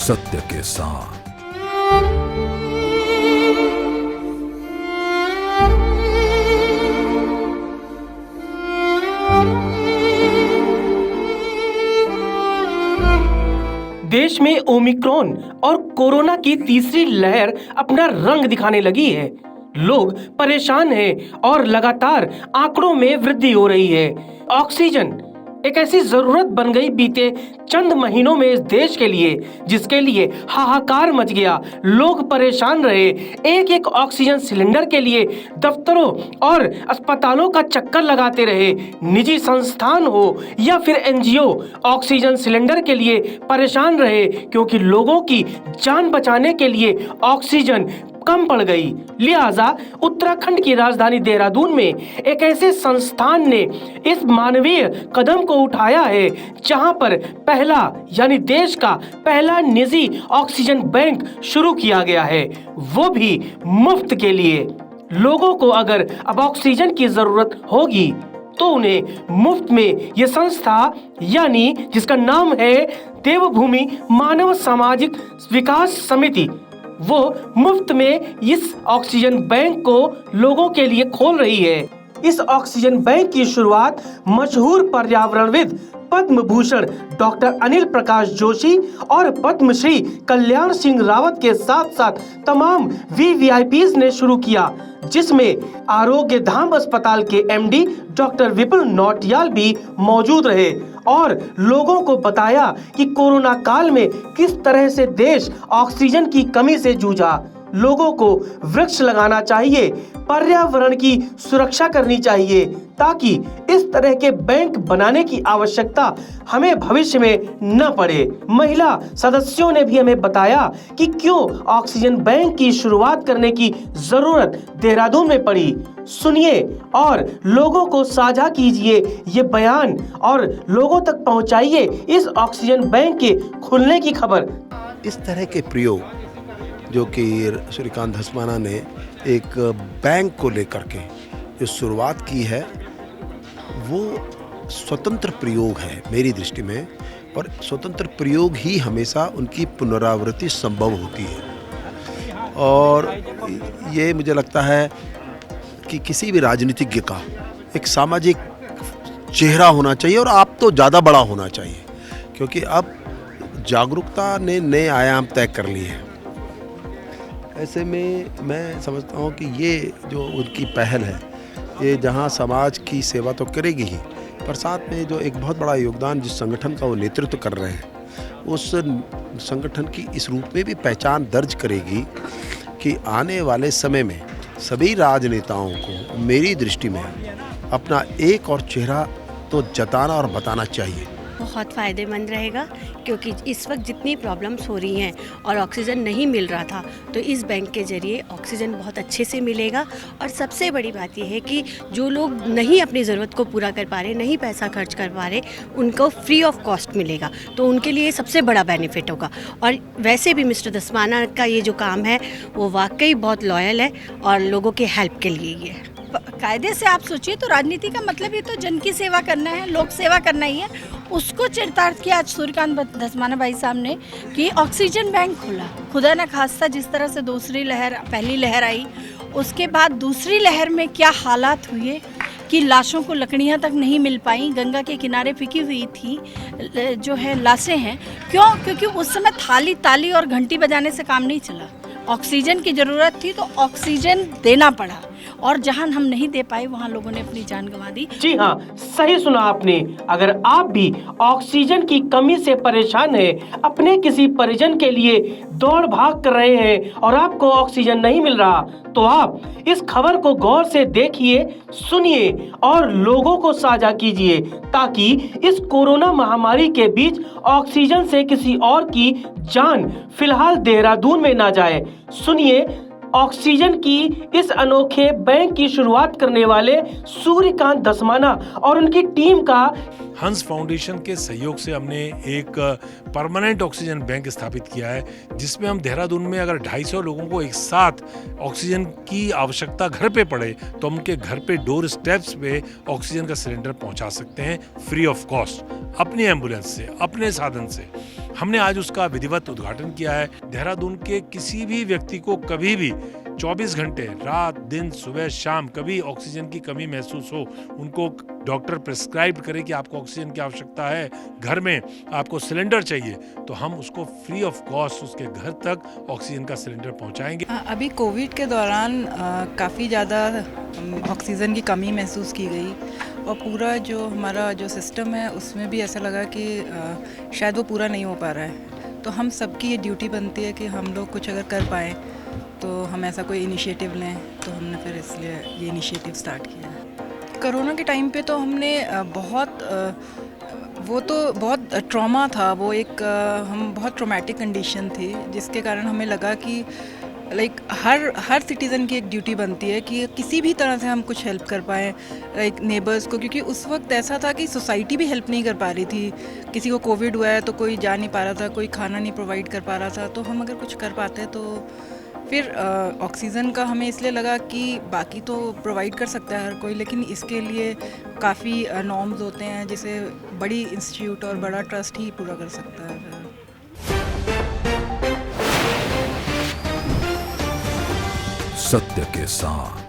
सत्य के साथ। देश में ओमिक्रॉन और कोरोना की तीसरी लहर अपना रंग दिखाने लगी है। लोग परेशान हैं और लगातार आंकड़ों में वृद्धि हो रही है। ऑक्सीजन एक ऐसी जरूरत बन गई बीते चंद महीनों में इस देश के लिए, जिसके लिए हाहाकार मच गया। लोग परेशान रहे। एक एक ऑक्सीजन सिलेंडर के लिए दफ्तरों और अस्पतालों का चक्कर लगाते रहे। निजी संस्थान हो या फिर एनजीओ ऑक्सीजन सिलेंडर के लिए परेशान रहे, क्योंकि लोगों की जान बचाने के लिए ऑक्सीजन कम पड़ गई। लिहाजा उत्तराखंड की राजधानी देहरादून में एक ऐसे संस्थान ने इस मानवीय कदम को उठाया है, जहां पर पहला यानी देश का पहला निजी ऑक्सीजन बैंक शुरू किया गया है, वो भी मुफ्त के लिए। लोगों को अगर अब ऑक्सीजन की जरूरत होगी तो उन्हें मुफ्त में ये संस्था यानी जिसका नाम है देवभूमि मानव सामाजिक विकास समिति, वो मुफ्त में इस ऑक्सीजन बैंक को लोगों के लिए खोल रही है। इस ऑक्सीजन बैंक की शुरुआत मशहूर पर्यावरणविद पद्म भूषण डॉक्टर अनिल प्रकाश जोशी और पद्मश्री कल्याण सिंह रावत के साथ साथ तमाम वीवीआईपीज ने शुरू किया, जिसमें आरोग्य धाम अस्पताल के एमडी डॉक्टर विपुल नौटियाल भी मौजूद रहे और लोगों को बताया कि कोरोना काल में किस तरह से देश ऑक्सीजन की कमी से जूझा। लोगों को वृक्ष लगाना चाहिए, पर्यावरण की सुरक्षा करनी चाहिए, ताकि इस तरह के बैंक बनाने की आवश्यकता हमें भविष्य में न पड़े। महिला सदस्यों ने भी हमें बताया कि क्यों ऑक्सीजन बैंक की शुरुआत करने की जरूरत देहरादून में पड़ी। सुनिए और लोगों को साझा कीजिए ये बयान और लोगों तक पहुंचाइए इस ऑक्सीजन बैंक के खुलने की खबर। इस तरह के प्रयोग जो कि सूर्यकांत धस्माना ने एक बैंक को लेकर के जो शुरुआत की है, वो स्वतंत्र प्रयोग है मेरी दृष्टि में, और स्वतंत्र प्रयोग ही हमेशा उनकी पुनरावृत्ति संभव होती है। और ये मुझे लगता है कि किसी भी राजनीतिज्ञ का एक सामाजिक चेहरा होना चाहिए, और आप तो ज़्यादा बड़ा होना चाहिए, क्योंकि अब जागरूकता ने नए आयाम तय कर लिए हैं। ऐसे में मैं समझता हूँ कि ये जो उनकी पहल है, ये जहाँ समाज की सेवा तो करेगी ही, पर साथ में जो एक बहुत बड़ा योगदान जिस संगठन का वो नेतृत्व कर रहे हैं, उस संगठन की इस रूप में भी पहचान दर्ज करेगी कि आने वाले समय में सभी राजनेताओं को मेरी दृष्टि में अपना एक और चेहरा तो जताना और बताना चाहिए। बहुत फ़ायदेमंद रहेगा, क्योंकि इस वक्त जितनी प्रॉब्लम्स हो रही हैं और ऑक्सीजन नहीं मिल रहा था, तो इस बैंक के ज़रिए ऑक्सीजन बहुत अच्छे से मिलेगा। और सबसे बड़ी बात यह है कि जो लोग नहीं अपनी ज़रूरत को पूरा कर पा रहे, नहीं पैसा खर्च कर पा रहे, उनको फ्री ऑफ कॉस्ट मिलेगा, तो उनके लिए सबसे बड़ा बेनिफिट होगा। और वैसे भी मिस्टर धस्माना का ये जो काम है वो वाकई बहुत लॉयल है और लोगों के हेल्प के लिए ये है। कायदे से आप सोचिए तो राजनीति का मतलब ही तो जन की सेवा करना है, लोक सेवा करना ही है। उसको चरितार्थ किया आज सूर्यकांत धस्माना भाई साहब ने कि ऑक्सीजन बैंक खुला। खुदा न खास्ता जिस तरह से दूसरी लहर, पहली लहर आई, उसके बाद दूसरी लहर में क्या हालात हुए कि लाशों को लकड़ियां तक नहीं मिल पाई, गंगा के किनारे फेंकी हुई थी जो है लाशें हैं। क्यों? क्योंकि उस समय थाली ताली और घंटी बजाने से काम नहीं चला। ऑक्सीजन की ज़रूरत थी तो ऑक्सीजन देना पड़ा, और जहां हम नहीं दे पाए वहां लोगों ने अपनी जान गंवा दी। जी हाँ, सही सुना आपने। अगर आप भी ऑक्सीजन की कमी से परेशान हैं, अपने किसी परिजन के लिए दौड़ भाग कर रहे हैं और आपको ऑक्सीजन नहीं मिल रहा, तो आप इस खबर को गौर से देखिए, सुनिए और लोगों को साझा कीजिए, ताकि इस कोरोना महामारी के बीच ऑक्सीजन से किसी और की जान फिलहाल देहरादून में ना जाए। सुनिए ऑक्सीजन की इस अनोखे बैंक की शुरुआत करने वाले सूर्यकांत धस्माना और उनकी टीम का। हंस फाउंडेशन के सहयोग से हमने एक परमानेंट ऑक्सीजन बैंक स्थापित किया है, जिसमें हम देहरादून में अगर 250 लोगों को एक साथ ऑक्सीजन की आवश्यकता घर पे पड़े तो हम उनके घर पे डोर स्टेप्स पे ऑक्सीजन का सिलेंडर पहुंचा सकते हैं फ्री ऑफ कॉस्ट, अपनी एम्बुलेंस से, अपने साधन से। हमने आज उसका विधिवत उद्घाटन किया है। देहरादून के किसी भी व्यक्ति को कभी भी 24 घंटे रात दिन सुबह शाम कभी ऑक्सीजन की कमी महसूस हो, उनको डॉक्टर प्रिस्क्राइब करे कि आपको ऑक्सीजन की आवश्यकता है, घर में आपको सिलेंडर चाहिए, तो हम उसको फ्री ऑफ कॉस्ट उसके घर तक ऑक्सीजन का सिलेंडर पहुंचाएंगे। अभी कोविड के दौरान काफ़ी ज़्यादा ऑक्सीजन की कमी महसूस की गई और पूरा जो हमारा जो सिस्टम है उसमें भी ऐसा लगा कि शायद वो पूरा नहीं हो पा रहा है। तो हम सबकी ये ड्यूटी बनती है कि हम लोग कुछ अगर कर पाएँ तो हम ऐसा कोई इनिशिएटिव लें, तो हमने फिर इसलिए ये इनिशिएटिव स्टार्ट किया है। कोरोना के टाइम पे तो हमने वो तो बहुत ट्रॉमा था, वो एक हम बहुत ट्रॉमेटिक कंडीशन थी जिसके कारण हमें लगा कि लाइक हर सिटीज़न की एक ड्यूटी बनती है कि किसी भी तरह से हम कुछ हेल्प कर पाएँ लाइक नेबर्स को, क्योंकि उस वक्त ऐसा था कि सोसाइटी भी हेल्प नहीं कर पा रही थी। किसी को कोविड हुआ है तो कोई जा नहीं पा रहा था, कोई खाना नहीं प्रोवाइड कर पा रहा था, तो हम अगर कुछ कर पाते तो फिर ऑक्सीजन का हमें इसलिए लगा कि बाकी तो प्रोवाइड कर सकता है हर कोई, लेकिन इसके लिए काफ़ी नॉर्म्स होते हैं जिसे बड़ी इंस्टीट्यूट और बड़ा ट्रस्ट ही पूरा कर सकता है। सत्य के साथ